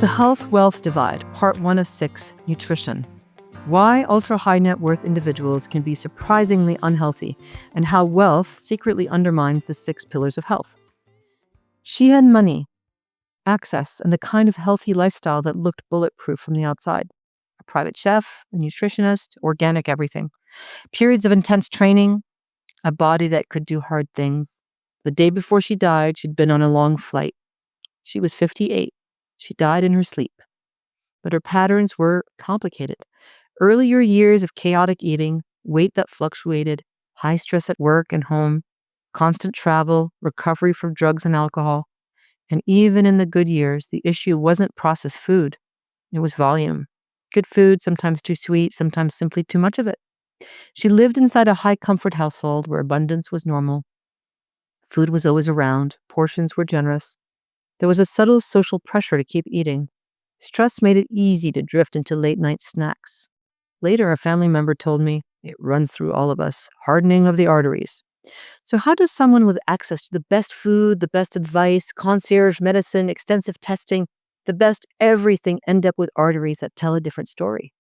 The Health Wealth Divide, Part 1 of 6, Nutrition. Why ultra-high net worth individuals can be surprisingly unhealthy, and how wealth secretly undermines the 6 pillars of health. She had money, access, and the kind of healthy lifestyle that looked bulletproof from the outside. A private chef, a nutritionist, organic everything. Periods of intense training, a body that could do hard things. The day before she died, she'd been on a long flight. She was 58. She died in her sleep. But her patterns were complicated. Earlier years of chaotic eating, weight that fluctuated, high stress at work and home, constant travel, recovery from drugs and alcohol. And even in the good years, the issue wasn't processed food. It was volume. Good food, sometimes too sweet, sometimes simply too much of it. She lived inside a high comfort household where abundance was normal. Food was always around. Portions were generous. There was a subtle social pressure to keep eating. Stress made it easy to drift into late-night snacks. Later, a family member told me, it runs through all of us, hardening of the arteries. So how does someone with access to the best food, the best advice, concierge medicine, extensive testing, the best everything end up with arteries that tell a different story?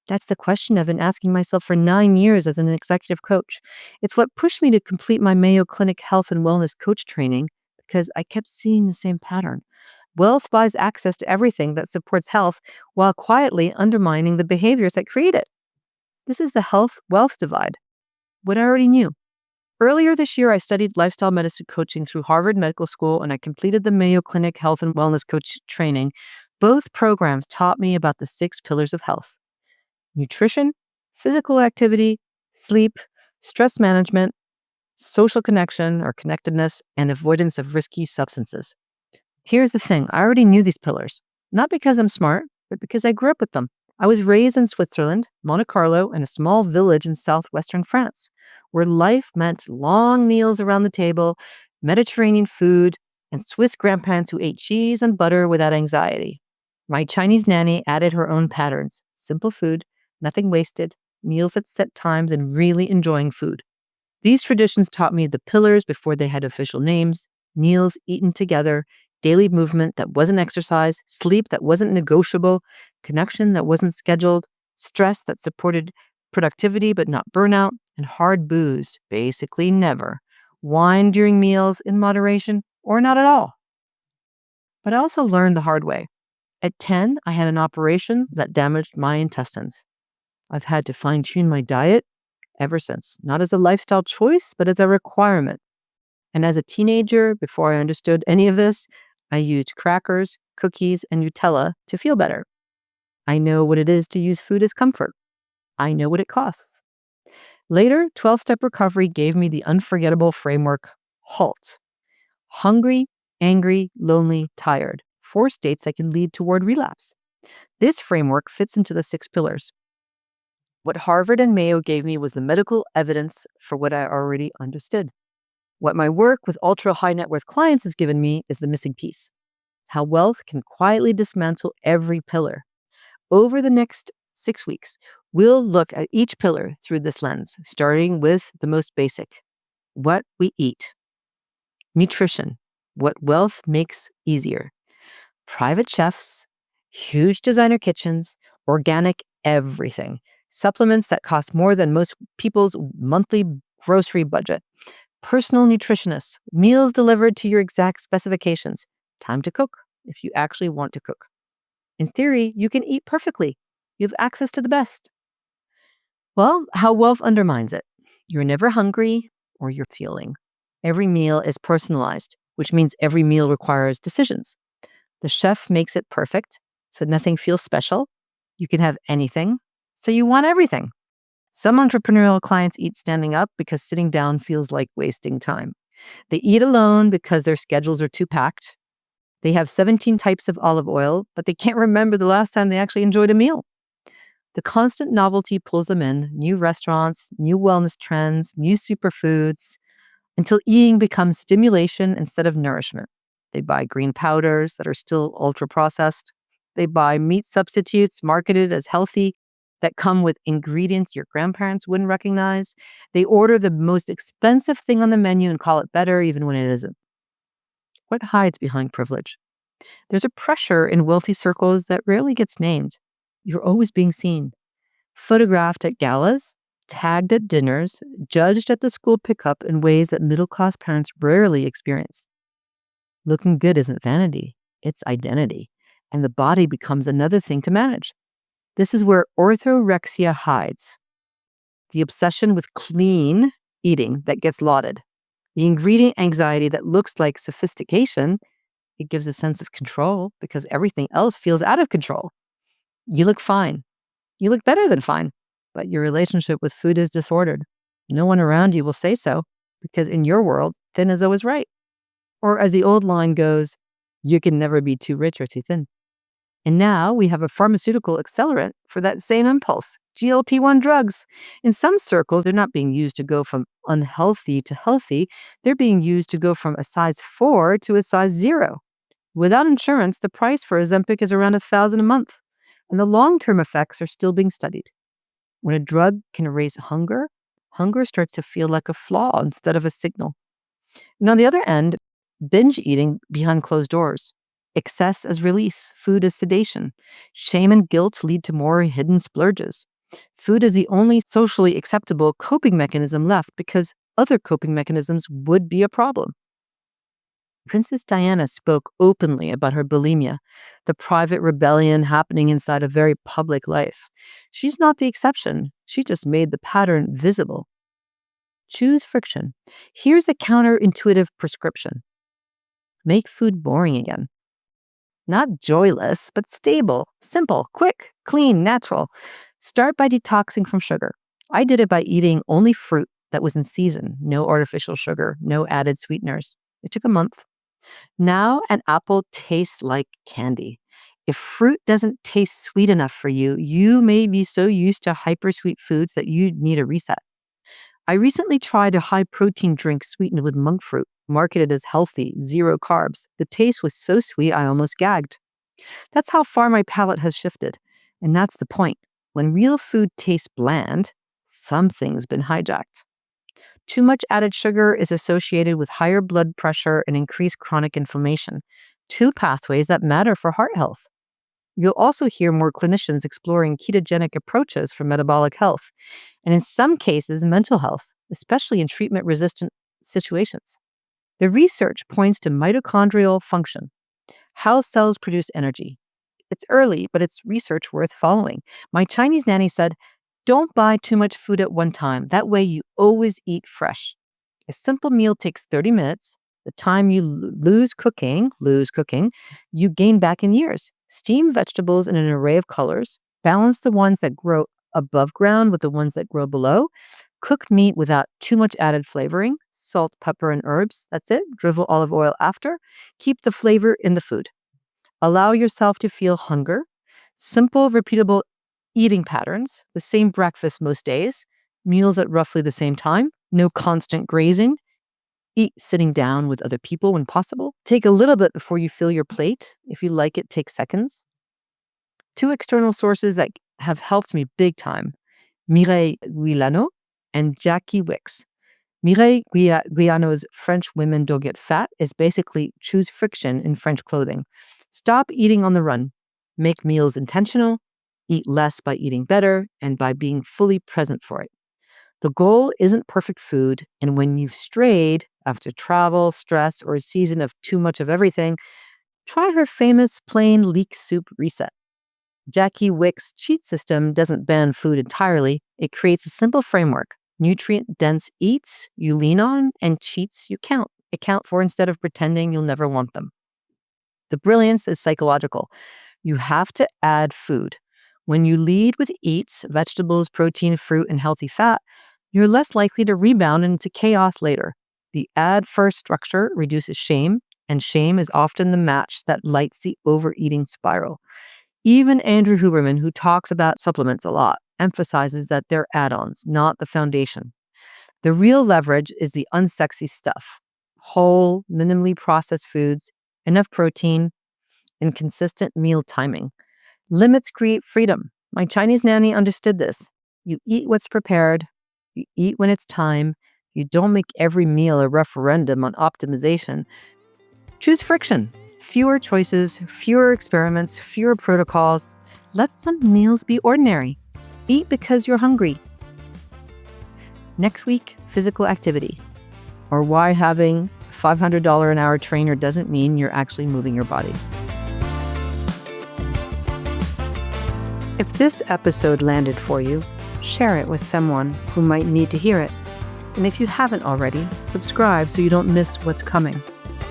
That's the question I've been asking myself for 9 years as an executive coach. It's what pushed me to complete my Mayo Clinic health and wellness coach training, because I kept seeing the same pattern. Wealth buys access to everything that supports health while quietly undermining the behaviors that create it. This is the health-wealth divide. What I already knew. Earlier this year, I studied lifestyle medicine coaching through Harvard Medical School, and I completed the Mayo Clinic health and wellness coach training. Both programs taught me about the 6 pillars of health: nutrition, physical activity, sleep, stress management, social connection or connectedness, and avoidance of risky substances. Here's the thing. I already knew these pillars, not because I'm smart, but because I grew up with them. I was raised in Switzerland, Monte Carlo, and a small village in southwestern France, where life meant long meals around the table, Mediterranean food, and Swiss grandparents who ate cheese and butter without anxiety. My Chinese nanny added her own patterns: simple food, nothing wasted, meals at set times, and really enjoying food. These traditions taught me the pillars before they had official names: meals eaten together, daily movement that wasn't exercise, sleep that wasn't negotiable, connection that wasn't scheduled, stress that supported productivity but not burnout, and hard booze, basically never. Wine during meals in moderation or not at all. But I also learned the hard way. At 10, I had an operation that damaged my intestines. I've had to fine-tune my diet ever since, not as a lifestyle choice, but as a requirement. And as a teenager, before I understood any of this, I used crackers, cookies, and Nutella to feel better. I know what it is to use food as comfort. I know what it costs. Later, 12-step recovery gave me the unforgettable framework: HALT. Hungry, angry, lonely, tired. 4 states that can lead toward relapse. This framework fits into the 6 pillars. What Harvard and Mayo gave me was the medical evidence for what I already understood. What my work with ultra-high net worth clients has given me is the missing piece: how wealth can quietly dismantle every pillar. Over the next 6 weeks, we'll look at each pillar through this lens, starting with the most basic: what we eat. Nutrition, what wealth makes easier. Private chefs, huge designer kitchens, organic everything. Supplements that cost more than most people's monthly grocery budget. Personal nutritionists, meals delivered to your exact specifications. Time to cook if you actually want to cook. In theory, you can eat perfectly. You have access to the best. Well, how wealth undermines it. You're never hungry or you're feeling. Every meal is personalized, which means every meal requires decisions. The chef makes it perfect, so nothing feels special. You can have anything, so you want everything. Some entrepreneurial clients eat standing up because sitting down feels like wasting time. They eat alone because their schedules are too packed. They have 17 types of olive oil, but they can't remember the last time they actually enjoyed a meal. The constant novelty pulls them in: new restaurants, new wellness trends, new superfoods, until eating becomes stimulation instead of nourishment. They buy green powders that are still ultra-processed. They buy meat substitutes marketed as healthy that come with ingredients your grandparents wouldn't recognize. They order the most expensive thing on the menu and call it better even when it isn't. What hides behind privilege? There's a pressure in wealthy circles that rarely gets named. You're always being seen, photographed at galas, tagged at dinners, judged at the school pickup in ways that middle class parents rarely experience. Looking good isn't vanity, it's identity, and the body becomes another thing to manage. This is where orthorexia hides, the obsession with clean eating that gets lauded, the ingredient anxiety that looks like sophistication. It gives a sense of control because everything else feels out of control. You look fine. You look better than fine, but your relationship with food is disordered. No one around you will say so because in your world, thin is always right. Or as the old line goes, you can never be too rich or too thin. And now we have a pharmaceutical accelerant for that same impulse, GLP-1 drugs. In some circles, they're not being used to go from unhealthy to healthy. They're being used to go from a size 4 to a size 0. Without insurance, the price for Ozempic is around $1,000 a month, and the long-term effects are still being studied. When a drug can erase hunger, hunger starts to feel like a flaw instead of a signal. And on the other end, binge eating behind closed doors. Excess as release, food as sedation. Shame and guilt lead to more hidden splurges. Food is the only socially acceptable coping mechanism left because other coping mechanisms would be a problem. Princess Diana spoke openly about her bulimia, the private rebellion happening inside a very public life. She's not the exception. She just made the pattern visible. Choose friction. Here's a counterintuitive prescription. Make food boring again. Not joyless, but stable, simple, quick, clean, natural. Start by detoxing from sugar. I did it by eating only fruit that was in season, no artificial sugar, no added sweeteners. It took a month. Now an apple tastes like candy. If fruit doesn't taste sweet enough for you, you may be so used to hypersweet foods that you need a reset. I recently tried a high-protein drink sweetened with monk fruit, marketed as healthy, 0 carbs. The taste was so sweet I almost gagged. That's how far my palate has shifted. And that's the point. When real food tastes bland, something's been hijacked. Too much added sugar is associated with higher blood pressure and increased chronic inflammation, 2 pathways that matter for heart health. You'll also hear more clinicians exploring ketogenic approaches for metabolic health, and in some cases, mental health, especially in treatment-resistant situations. The research points to mitochondrial function, how cells produce energy. It's early, but it's research worth following. My Chinese nanny said, don't buy too much food at one time. That way you always eat fresh. A simple meal takes 30 minutes. The time you lose cooking, you gain back in years. Steam vegetables in an array of colors. Balance the ones that grow above ground with the ones that grow below. Cook meat without too much added flavoring. Salt, pepper, and herbs. That's it. Drizzle olive oil after. Keep the flavor in the food. Allow yourself to feel hunger. Simple, repeatable eating patterns. The same breakfast most days. Meals at roughly the same time. No constant grazing. Eat sitting down with other people when possible. Take a little bit before you fill your plate. If you like it, take seconds. 2 external sources that have helped me big time. Mireille Guilano and Jackie Wicks. Mireille Guilano's French Women Don't Get Fat is basically choose friction in French clothing. Stop eating on the run. Make meals intentional. Eat less by eating better and by being fully present for it. The goal isn't perfect food, and when you've strayed after travel, stress, or a season of too much of everything, try her famous plain leek soup reset. Jackie Wick's cheat system doesn't ban food entirely. It creates a simple framework. Nutrient-dense eats you lean on, and cheats you account for instead of pretending you'll never want them. The brilliance is psychological. You have to add food. When you lead with eats, vegetables, protein, fruit, and healthy fat, you're less likely to rebound into chaos later. The add first structure reduces shame, and shame is often the match that lights the overeating spiral. Even Andrew Huberman, who talks about supplements a lot, emphasizes that they're add-ons, not the foundation. The real leverage is the unsexy stuff. Whole, minimally processed foods, enough protein, and consistent meal timing. Limits create freedom. My Chinese nanny understood this. You eat what's prepared. You eat when it's time. You don't make every meal a referendum on optimization. Choose friction. Fewer choices, fewer experiments, fewer protocols. Let some meals be ordinary. Eat because you're hungry. Next week, physical activity, or why having a $500 an hour trainer doesn't mean you're actually moving your body. If this episode landed for you, share it with someone who might need to hear it. And if you haven't already, subscribe so you don't miss what's coming.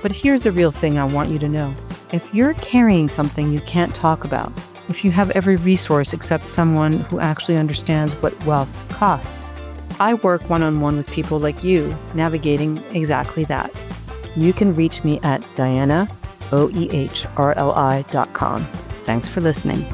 But here's the real thing I want you to know. If you're carrying something you can't talk about, if you have every resource except someone who actually understands what wealth costs, I work one-on-one with people like you navigating exactly that. You can reach me at dianaoehrli.com. Thanks for listening.